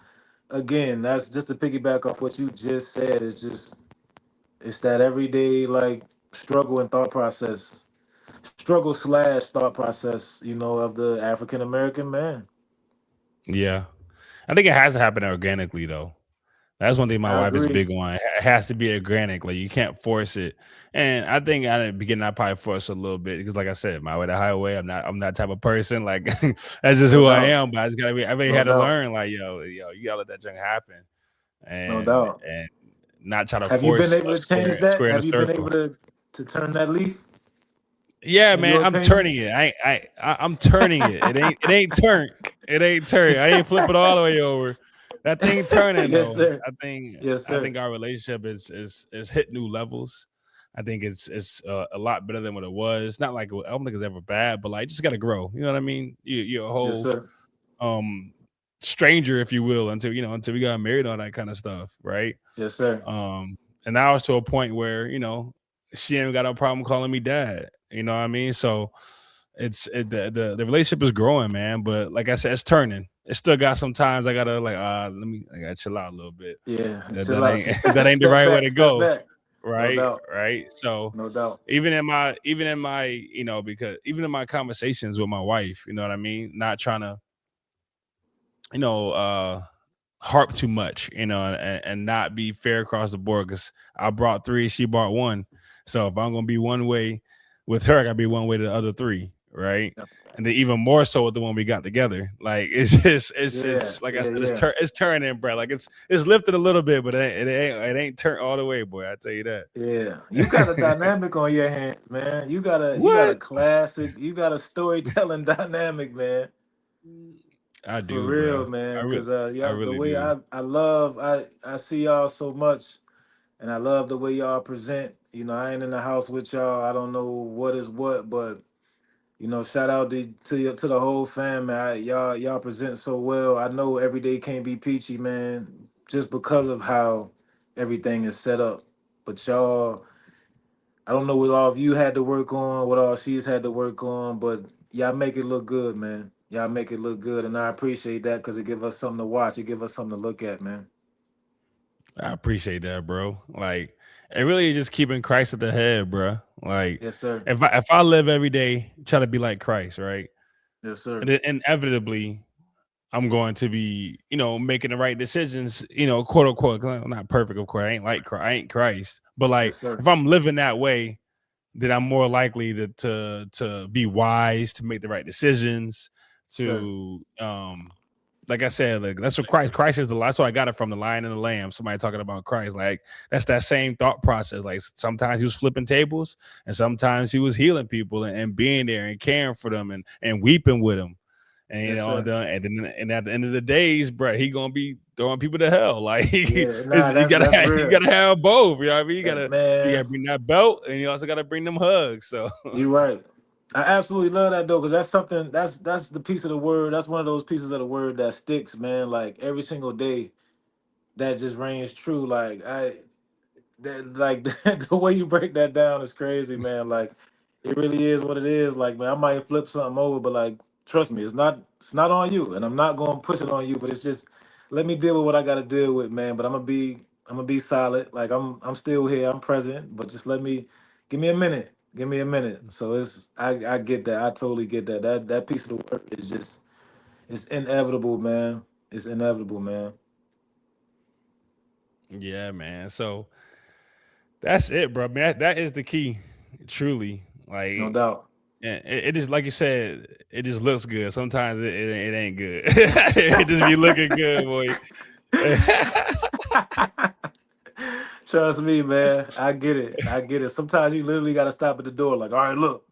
again, that's just to piggyback off what you just said. It's that everyday like struggle and thought process, struggle slash thought process, of the African American man. Yeah. I think it has to happen organically though. That's one thing my I wife is agree. big on. It has to be organic. Like you can't force it. And I think at the beginning I probably forced a little bit because, like I said, my way the highway. I'm that type of person. Like that's just No who I doubt. am. But I just gotta be. I really No had to doubt. learn. Like yo, you gotta let that thing happen, No doubt. and not try to Have you been force able a to change that? square in a Have you been able circle. to turn that leaf, Yeah, in man, your I'm opinion? turning it. I'm turning it. It ain't turned. It ain't turned. I ain't flip it all the way over. That thing turning Yes, though. sir. Yes, I sir. think our relationship is hit new levels. I think it's a lot better than what it was. Not like I don't think it's ever bad, but like just got to grow. You know what I mean? You're a Yes, whole sir. um stranger, if you will, until we got married, all that kind of stuff, right? Yes, sir. Um, and now it's to a point where she ain't got no problem calling me dad. You know what I mean? So the relationship is growing, man. But like I said, it's turning. It still got sometimes I gotta like I gotta chill out a little bit. Yeah. That Chill out. ain't that ain't the Step right way back. to Step go, back. No right? doubt. Right. So No doubt. even in my because even in my conversations with my wife, you know what I mean, not trying to you know harp too much, and not be fair across the board because I brought three, she brought one. So if I'm gonna be one way with her, I gotta be one way to the other three, right? Yeah. And then even more so with the one we got together. Like it's just Yeah. it's like I Yeah. said, Yeah. it's turning, bro. Like it's lifted a little bit, but it ain't turned all the way, boy. I tell you that. Yeah. You got a dynamic on your hands, man. You got a What? classic. You got a storytelling dynamic, man. I For do, real, bro. man. I Cause I y'all, the really way do. I see y'all so much, and I love the way y'all present. I ain't in the house with y'all. I don't know what is what, but shout out to the whole fam, man. Y'all present so well. I know every day can't be peachy, man, just because of how everything is set up. But y'all, I don't know what all of you had to work on, what all she's had to work on, but y'all make it look good, man. Y'all make it look good, and I appreciate that because it give us something to watch. It give us something to look at, man. I appreciate that, bro. Like, it really is just keeping Christ at the head, bro. Like, Yes, sir. if I live every day trying to be like Christ, right, Yes, and sir. then inevitably I'm going to be, making the right decisions, quote unquote. 'Cause I'm not perfect, of course. I ain't Christ, but like, Yes, sir. if I'm living that way, then I'm more likely to be wise, to make the right decisions, Sir. to like I said, like that's what Christ is that's why I got it from, the Lion and the Lamb. Somebody talking about Christ, like that's that same thought process. Like sometimes he was flipping tables, and sometimes he was healing people and being there and caring for them and weeping with them. And Yes, sir. and at the end of the days, bro, he gonna be throwing people to hell. Like Yeah, nah, you gotta that's you real. gotta have both. You know what I mean? You Man, gotta bring that belt, and you also gotta bring them hugs. So you're right. I absolutely love that though, because that's something that's the piece of the word. That's one of those pieces of the word that sticks, man. Like every single day, that just reigns true. Like like the way you break that down is crazy, man. Like it really is what it is. Like man, I might flip something over, but like trust me, it's not on you, and I'm not going to push it on you. But it's just let me deal with what I got to deal with, man. But I'm gonna be solid. Like I'm still here. I'm present, but just give me a minute. Give me a minute. So I get that. I totally get that. That piece of the work is just it's inevitable, man. It's inevitable, man. yeah, man. So that's it, bro. Man, that is the key, truly. No Like, doubt. and it just like you said, it just looks good. Sometimes it ain't good. It just be looking good, boy. Trust me, man. I get it. I get it. Sometimes you literally got to stop at the door, like, all right, look,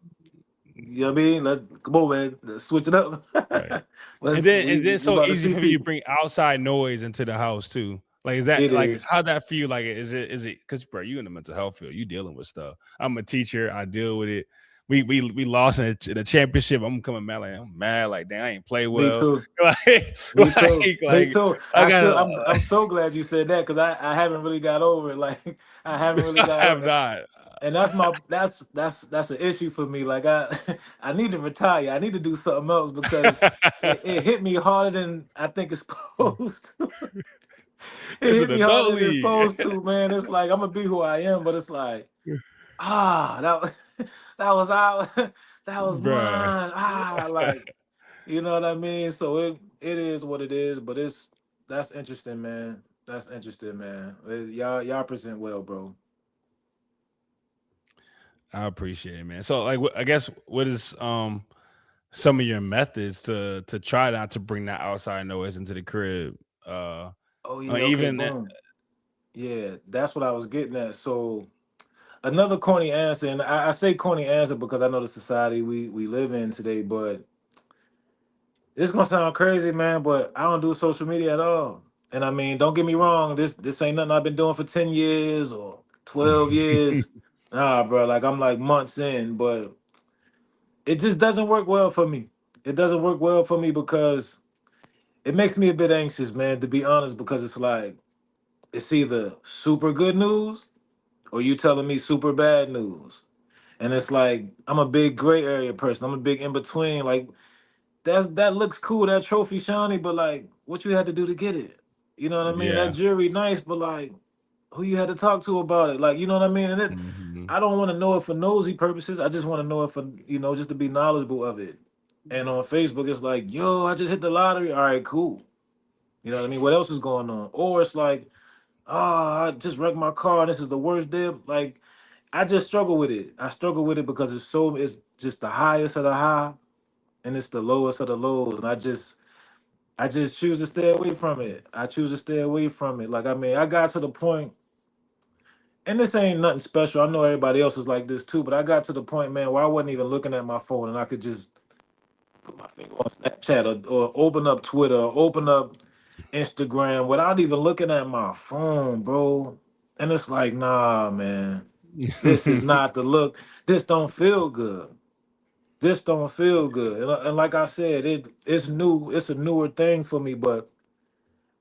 you know what I mean? Come on, man. Let's switch it up. Right. Let's And we then it's we so about to easy see for me to people. bring outside noise into the house too. Like, is that It like is. how that feel? Like, is it because bro, you in the mental health field, you dealing with stuff. I'm a teacher, I deal with it. We lost in a championship. I'm mad, like damn, I ain't play Me well. too. Like, Me too. Me like too. I I got still I'm so glad you said that because I haven't really got over it. Like I haven't really I got have over it. not. And that's an issue for me. Like I need to retire. I need to do something else because it hit me harder than I think it's supposed to. It It's hit an me harder adult than it's league, supposed to, man. It's like I'm gonna be who I am, but it's like that that was out that was bruh. mine. Like you know what I mean. So it is what it is, but that's interesting, man. That's interesting, man. Y'all present well, bro. I appreciate it, man. So, like, I guess what is some of your methods to try not to bring that outside noise into the crib? Uh, Oh yeah, okay, even boom. Yeah, that's what I was getting at. So another corny answer, and I say corny answer because I know the society we live in today, but it's gonna sound crazy, man, but I don't do social media at all. And I mean, don't get me wrong, this ain't nothing I've been doing for 10 years or 12 years. Nah, bro, like I'm like months in, but it just doesn't work well for me. It doesn't work well for me because it makes me a bit anxious, man, to be honest, because it's like it's either super good news or you telling me super bad news. And it's like I'm a big gray area person. I'm a big in between. Like that looks cool, that trophy shiny, but like what you had to do to get it. You know what I mean? That yeah, jewelry nice, but like who you had to talk to about it. Like, you know what I mean? And it hmm I don't want to know it for nosy purposes. I just want to know it for, just to be knowledgeable of it. And on Facebook, it's like, yo, I just hit the lottery. All right, cool. You know what I mean? What else is going on? Or it's like, I just wrecked my car. And this is the worst day. Like, I just struggle with it. I struggle with it because it's just the highest of the high and it's the lowest of the lows. And I just choose to stay away from it. I choose to stay away from it. Like, I mean, I got to the point, and this ain't nothing special. I know everybody else is like this too, but I got to the point, man, where I wasn't even looking at my phone and I could just put my finger on Snapchat or open up Twitter or open up Instagram without even looking at my phone, bro. And it's like, nah, man, this is not the look. This don't feel good. This don't feel good. And like I said, it's new. It's a newer thing for me, but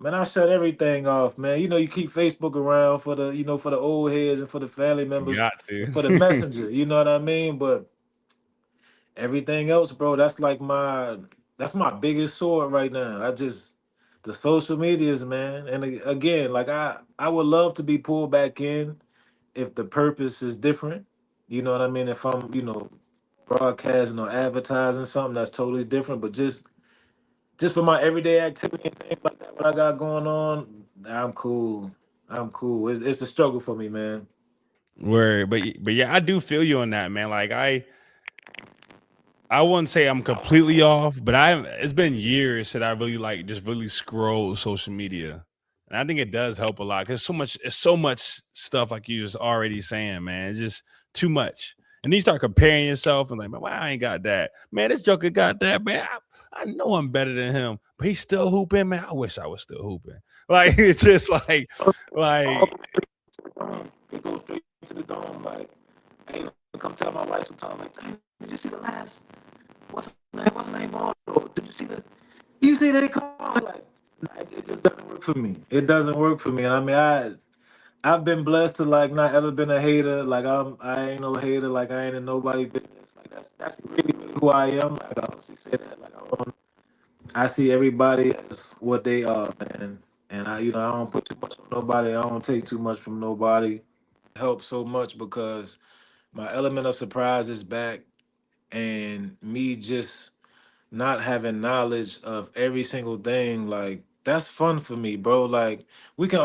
man, I shut everything off, man. You keep Facebook around for for the old heads and for the family members got and to. for the messenger. You know what I mean? But everything else, bro, that's my biggest sword right now. The social medias, man. And again, like I would love to be pulled back in if the purpose is different. You know what I mean? If I'm, broadcasting or advertising something that's totally different, but just for my everyday activity and things like that, what I got going on, I'm cool. I'm cool. It's a struggle for me, man. Word, but yeah, I do feel you on that, man. Like I wouldn't say I'm completely off, but it's been years that I really like just really scroll social media. And I think it does help a lot because it's so much stuff like you was already saying, man. It's just too much. And then you start comparing yourself and like, man, why I ain't got that? Man, this joker got that, man. I know I'm better than him, but he's still hooping, man. I wish I was still hooping. Like it's just like It goes straight to the dome. Like, I ain't come tell my wife sometimes, like, dang, did you see the last? What's his name? What's his name? Did you see the? You see they call like, nah, it just doesn't work for me. It doesn't work for me. And I mean, I've been blessed to like not ever been a hater. Like I ain't no hater. Like I ain't in nobody business. Like that's really who I am. Like I honestly say that. Like I see everybody as what they are, man. And I don't put too much on nobody. I don't take too much from nobody. Helps so much because my element of surprise is back, and me just not having knowledge of every single thing, like that's fun for me, bro. Like we can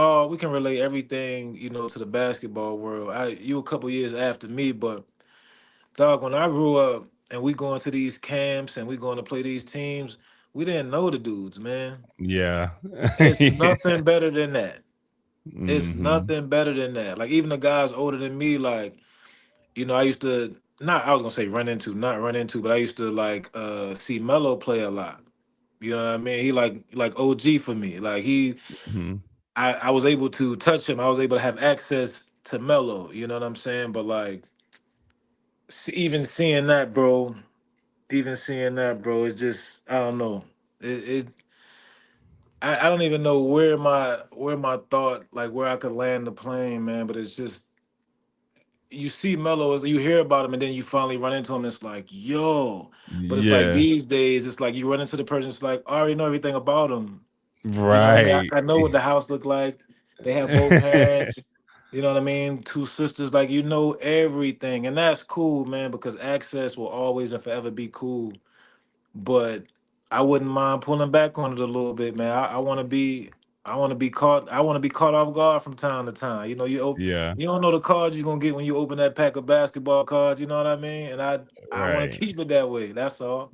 relate everything, to the basketball world. You a couple years after me, but dog, when I grew up and we going to these camps and we going to play these teams, we didn't know the dudes, man. yeah. It's Yeah. nothing better than that. It's hmm nothing better than that. Like even the guys older than me, like, I used to not I was gonna say not run into, but I used to like see Melo play a lot. You know what I mean? He like OG for me. Like hmm I was able to touch him. I was able to have access to Melo. You know what I'm saying? But like even seeing that, bro, it's just I don't know. I don't even know where my thought like where I could land the plane, man. But it's just you see Melo as you hear about him and then you finally run into him. It's like, yo. But it's like Yeah. these days, it's like you run into the person, it's like, I already know everything about him. You know what I mean? I, Right. I know what the house look like. They have both parents. You know what I mean? Two sisters. Like you know everything, and that's cool, man. Because access will always and forever be cool. But I wouldn't mind pulling back on it a little bit, man. I want to be. I want to be caught. I want to be caught off guard from time to time. You know, Yeah, you don't know the cards you're gonna get when you open that pack of basketball cards. You know what I mean? And I want to right. keep it that way. That's all.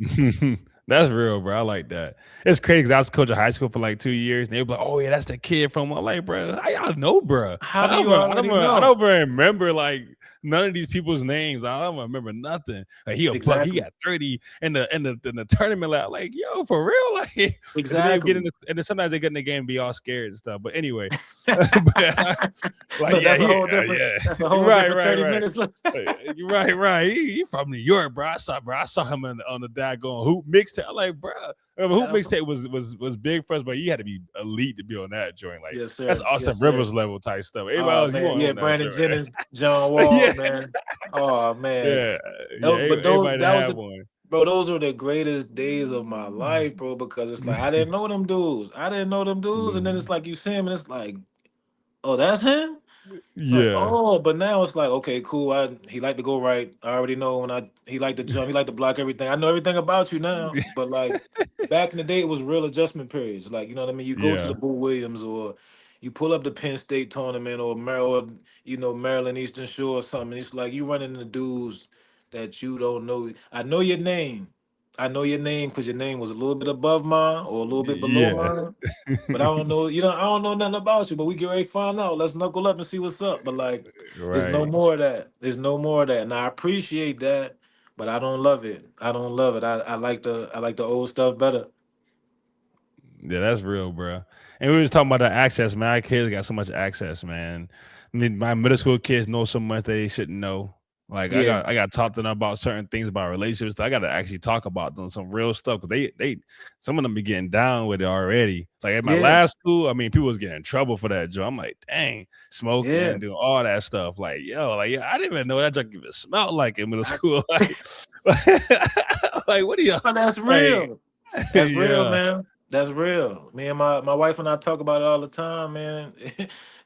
That's real, bro. I like that. It's crazy 'cause I was coaching high school for like 2 years, and they were like, "Oh yeah, that's the kid from." I'm like, bro, how y'all know, bro? How do you already I know? don't even remember like none of these people's names. I don't remember nothing. Like he a buck. He Exactly. got 30 in the tournament. Like, yo, for real. Like, and then they get in Exactly. the, and then sometimes they get in the game and be all scared and stuff. But anyway, but, like Look, yeah, that's a he, whole different. yeah, That's a whole right, different right, 30 right. minutes. Look. Right. He from New York, bro. I saw him on the daggone hoop mixtape. I'm like, bro, hoop That's- mixtape was big for us, but you had to be elite to be on that joint. Like yes, that's sir. Austin Yes, sir. Rivers level type stuff. Everybody Oh else, you man, want yeah, on that Brandon joint. Jennings, John Wall, Yeah, man. Oh man, yeah, yeah. But those Everybody that was have the one. bro. Those were the greatest days of my life, bro. Because it's like I didn't know them dudes. I didn't know them dudes, and then it's Mhm. like you see him, and it's like, oh, that's him. Like, Yeah, oh, but now it's like, okay, cool. He like to go right. I already know when he like to jump. He like to block everything. I know everything about you now. But like back in the day, it was real adjustment periods. Like you know what I mean. You go to the yeah, Bull Williams or you pull up the Penn State tournament or Maryland, Maryland Eastern Shore or something. It's like you running into dudes that you don't know. I know your name. I know your name because your name was a little bit above mine or a little bit below yeah. mine. But I don't know, I don't know nothing about you, but we get ready to find out. Let's knuckle up and see what's up. But like, there's no Right. more of that. There's no more of that. And I appreciate that, but I don't love it. I don't love it. I like the old stuff better. Yeah, that's real, bro. And we was talking about the access, man. Our kids got so much access, man. I mean, my middle school kids know so much they shouldn't know. Like Yeah. I got to talk to them about certain things about relationships. I got to actually talk about them some real stuff because they some of them be getting down with it already. Like at my Yeah. last school, I mean, people was getting in trouble for that job. I'm like, dang, Yeah. smoking, doing all that stuff. Like, yo, like yeah, I didn't even know that job even smelled like in middle I, school. Like what do you but that's like? real. That's real, Yeah. man. That's real. Me and my wife and I talk about it all the time, man.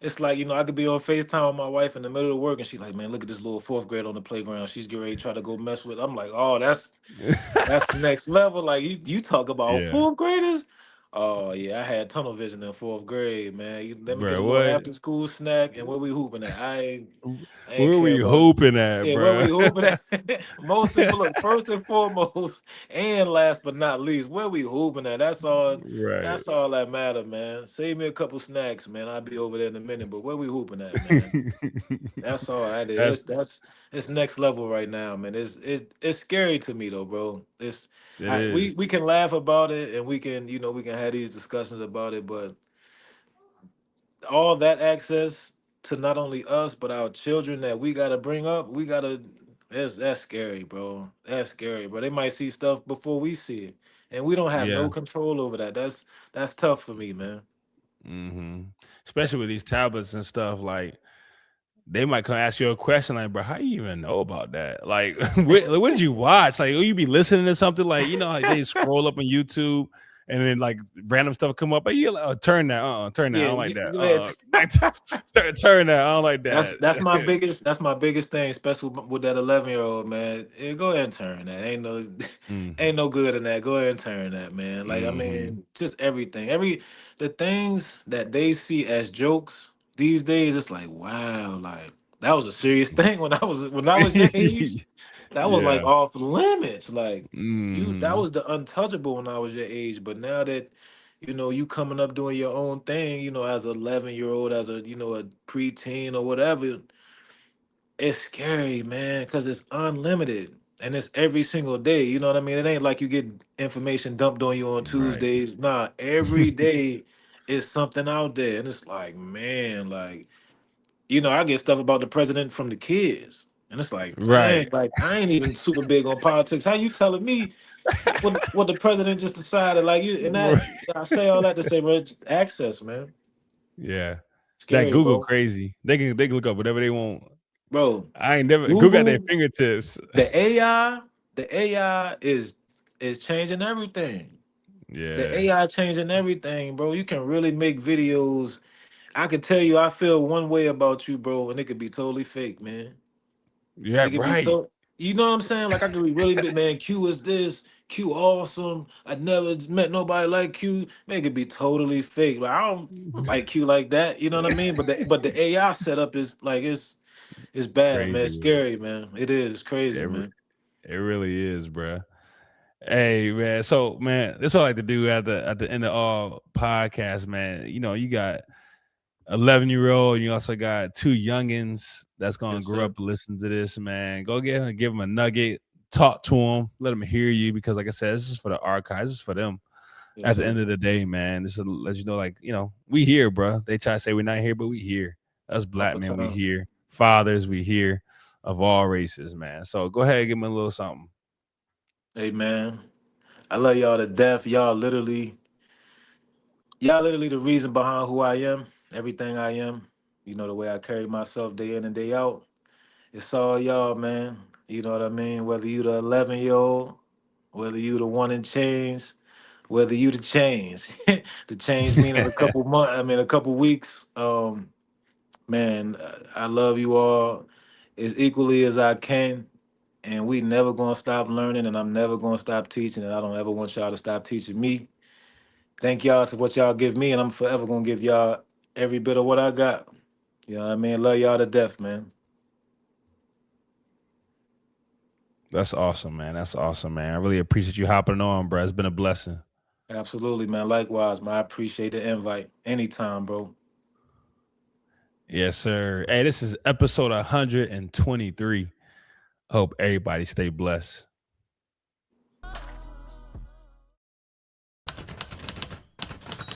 It's like, I could be on FaceTime with my wife in the middle of work and she's like, man, look at this little fourth grade on the playground. She's getting ready to try to go mess with. I'm like, oh, that's next level. Like you talk about Yeah, fourth graders. Oh yeah, I had tunnel vision in fourth grade, man. Let me get a bro. little What? after school snack and where we hooping at. I ain't Where care we about hoping at, yeah, where bro? we hooping at. Look, first and foremost, and last but not least, where we hooping at. That's all. Right. That's all that matter, man. Save me a couple snacks, man. I'll be over there in a minute. But where we hooping at, man? That's all that That's is. It's next level right now, man. It's scary to me though, bro. it is. We can laugh about it and we can we can have these discussions about it, but all that access to not only us but our children that we gotta bring up, we gotta. That's scary, bro. That's scary, bro. They might see stuff before we see it, and we don't have no Yeah. control over that. That's tough for me, man. hmm Especially with these tablets and stuff, like they might come ask you a question like, bro, how you even know about that? Like, what did you watch? Like, will you be listening to something like, like they scroll up on YouTube and then like random stuff come up, but you like, oh, turn that, turn that. I Yeah, don't like that. you- Turn that. I don't like That's that. that's my biggest thing, especially with that 11-year-old man. Yeah, go ahead and turn that. Ain't no hmm ain't no good in that. Go ahead and turn that, man. Like I hmm mean, just everything. The things that they see as jokes these days, it's like, wow, like that was a serious thing when I was your age. That was like Yeah. off limits. Like that hmm was the untouchable when I was your age. But now that you coming up doing your own thing, as an 11-year-old, as a preteen or whatever, it's scary, man, because it's unlimited and it's every single day. You know what I mean? It ain't like you get information dumped on you on Right. Tuesdays. Nah, every day is something out there. And it's like, man, like, I get stuff about the president from the kids. And it's like, Right. dang, like I ain't even super big on politics. How you telling me what the president just decided? Like you and that I say all that to say, bro, access, man. Yeah. That Scary, Google bro. crazy. They can look up whatever they want. Bro, I ain't never Google at their Google, fingertips. the AI, the AI is changing everything. The Yeah. AI changing everything, bro. You can really make videos. I can tell you I feel one way about you, bro, and it could be totally fake, man. Yeah, It could be right. you know what I'm saying? Like I could be really big, man. Q is this, Q awesome. I never met nobody like Q. Man, it could be totally fake. But I don't like Q like that. You know what I mean? But the AI setup is like it's bad, man. Crazy It's with it. scary, man. It is. It's crazy, It, re- man. it really is, bruh. Hey man, so man, this is what I like to do at the end of all podcasts, man. You know, you got 11-year-old, you also got two youngins that's gonna Yes, grow sir. up and listen to this, man. Go get and give them a nugget, talk to them, let them hear you because, like I said, this is for the archives, this is for them. Yes, At the sir. end of the day, man, this is to let you know, like, we here, bro. They try to say we're not here, but we here. Us All black the men, we time. here. Fathers, we here, of all races, man. So go ahead and give them a little something. Hey, man. I love y'all to death. Y'all literally the reason behind who I am, everything I am. You know, the way I carry myself day in and day out. It's all y'all, man. You know what I mean? Whether you the 11-year-old, whether you the one in chains, whether you the chains. The change meaning a couple months, I mean a couple weeks. Man, I love you all as equally as I can. And we never gonna stop learning, and I'm never gonna stop teaching, and I don't ever want y'all to stop teaching me. Thank y'all to what y'all give me, and I'm forever gonna give y'all every bit of what I got. You know what I mean? Love y'all to death, man. That's awesome, man. That's awesome, man. I really appreciate you hopping on, bro. It's been a blessing. Absolutely, man. Likewise, man. I appreciate the invite. Anytime, bro. Yes, sir. Hey, this is episode 123. Hope everybody stay blessed.